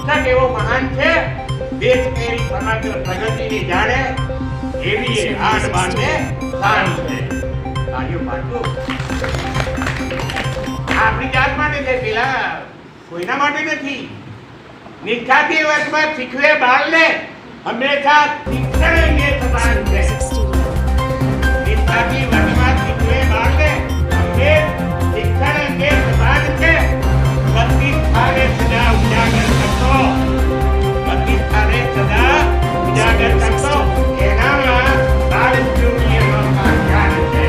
શિક્ષક એવો મહાન છે, દેશ કેરી સમગ્ર પ્રગતિની જાણે એવી એ હાડ બાંધે શાન છે. કાર્યો પાછું આપણી જાત માટે છે, પેલા કોઈના માટે નથી. નિષ્ઠાથી વર્ષમાં શીખવે બાળને હંમેશા શિક્ષણ અંગે સભાન છે. નિષ્ઠાથી વર્ષમાં શીખવે બાળને હંમેશા શિક્ષણ અંગે સભાન છે. બધી સ્થાને સદા ઉજાગર કરતો, બધી સ્થાને સદા ઉજાગર કરતો એનામાં બાળ ઉપયોગીનો ધ્યાન છે.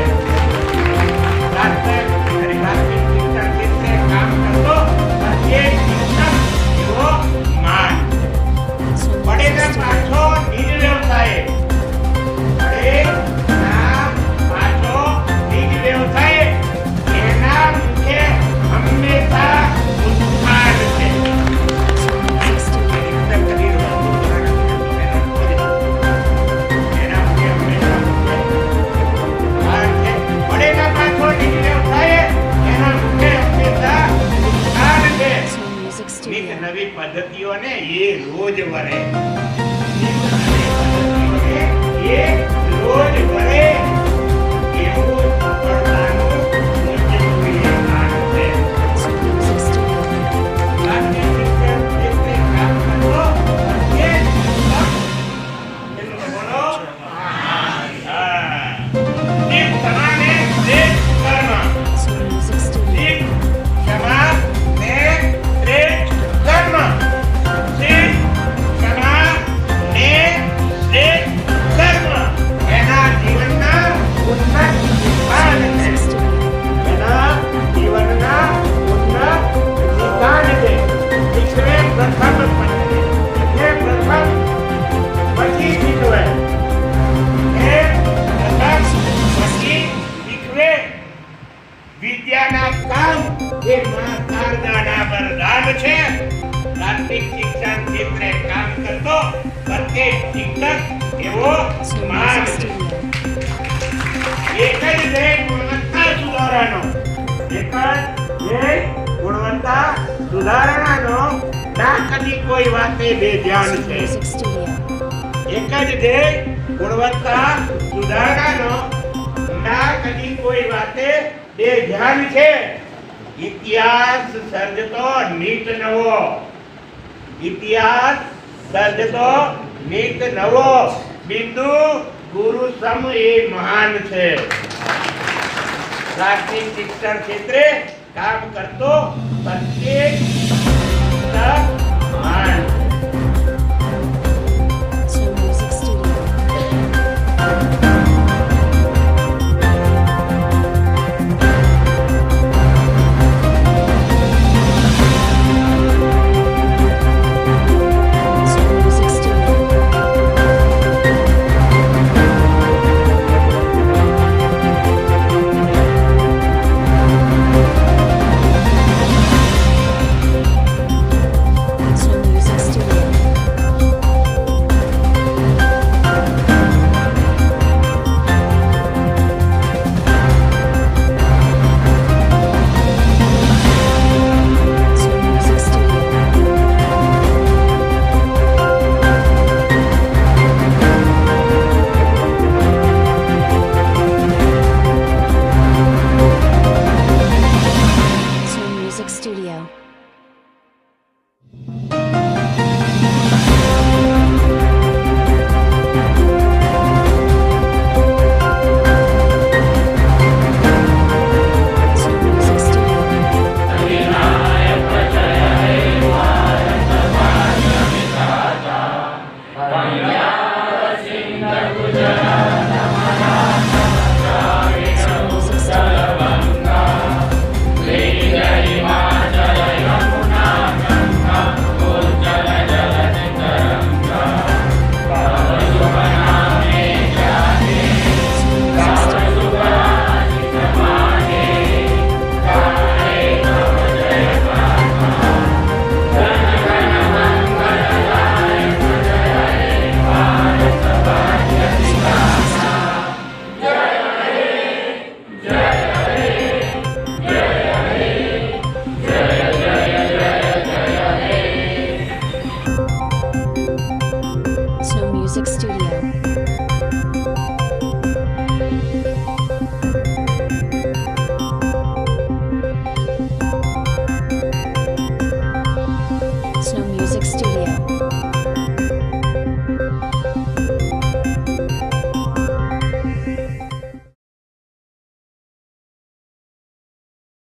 રાષ્ટ્ર અને રાષ્ટ્રીય શિક્ષણ ક્ષેત્રે કામ કરતો પ્રત્યેક શિક્ષક એવો માન. પડેના પાછો નિજ વ્યવસાય, પડેના પાછો નિજ વ્યવસાય એના મુખે હંમેશા ઉત્થાન છે. પડેના પાછો નિજ વ્યવસાય એના મુખે હંમેશા ઉત્થાન છે. નિત નવી પદ્ધતિઓને એ રોજ વરે, એ રોજ વરે એવું સફળતાનું મૂલ્ય માન છે. રાષ્ટ્રીય શિક્ષણ ક્ષેત્રે કામ કરતો પ્રત્યેક શિક્ષક એનું બોલો એક સમાને એક કર્મ, એક ક્ષમા ને શ્રેષ્ઠ કર્મ, એક ક્ષમા ને શ્રેષ્ઠ કર્મ એના જીવનના ઉન્નત નિશાન છે. એના જીવનના ઉન્નત નિશાન છે. શીખવે પ્રથમ પછી, શીખવે પ્રથમ પછી શીખવે, એ પ્રથમ પછી શીખવે. વિદ્યાના કામ એ માં શારદાના વરદાન છે. પ્રાથમિક શિક્ષણ ક્ષેત્રે કામ કરતો પ્રત્યેક શિક્ષક એવો માન છે. એક જ ધ્યેય ગુણવત્તા સુધારવાનો, એક જ ધ્યેય ગુણવત્તા સુધારવાનો, ના કદી કોઈ વાતે બે ધ્યાન છે. એક જ ધ્યેય ગુણવત્તા સુધારવાનો, ના કદી કોઈ વાતે બે ધ્યાન છે. ઇતિહાસ સર્જતો નીત નવો, ઇતિહાસ સર્જતો નીત નવો, બિંદુ ગુરુ સમ એ મહાન છે. પ્રાથમિક શિક્ષણ ક્ષેત્રે કામ કરતો પ્રત્યેક શિક્ષક મહાન. Studio.